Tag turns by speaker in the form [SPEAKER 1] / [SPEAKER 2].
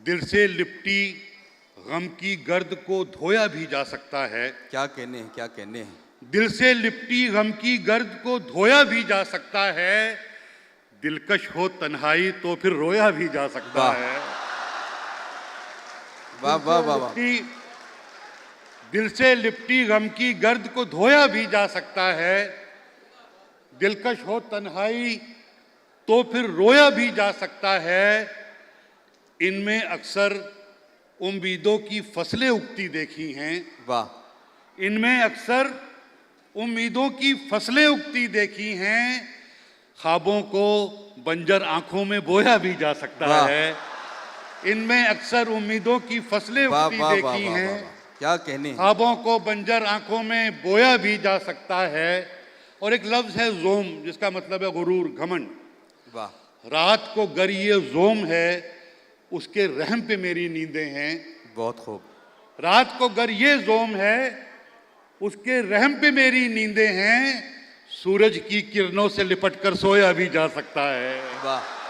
[SPEAKER 1] दिल से लिपटी गम की गर्द को धोया भी जा सकता है।
[SPEAKER 2] क्या कहने हैं, क्या कहने हैं।
[SPEAKER 1] दिल से लिपटी गम की गर्द को धोया भी जा सकता है। दिलकश हो तन्हाई तो फिर रोया भी जा सकता
[SPEAKER 2] वाह।
[SPEAKER 1] है।
[SPEAKER 2] वाह वाह वाह वाह।
[SPEAKER 1] दिल से लिपटी गम की गर्द को धोया भी जा सकता है। दिलकश हो तन्हाई तो फिर रोया भी जा सकता है। इनमें अक्सर उम्मीदों की फसलें उगती देखी हैं।
[SPEAKER 2] वाह।
[SPEAKER 1] इनमें अक्सर उम्मीदों की फसलें उगती देखी हैं। ख्वाबों को बंजर आंखों में बोया भी जा सकता है। इनमें अक्सर उम्मीदों की फसलें उगती देखी हैं।
[SPEAKER 2] क्या कहने।
[SPEAKER 1] ख्वाबों को बंजर आंखों में बोया भी जा सकता है। और एक लफ्ज है जोम, जिसका मतलब है गुरूर, घमंड।
[SPEAKER 2] वाह।
[SPEAKER 1] रात को गर ये जोम है, उसके रहम पे मेरी नींदें हैं।
[SPEAKER 2] बहुत खूब।
[SPEAKER 1] रात को गर ये जोम है, उसके रहम पे मेरी नींदें हैं। सूरज की किरणों से लिपट कर सोया भी जा सकता है।
[SPEAKER 2] वाह।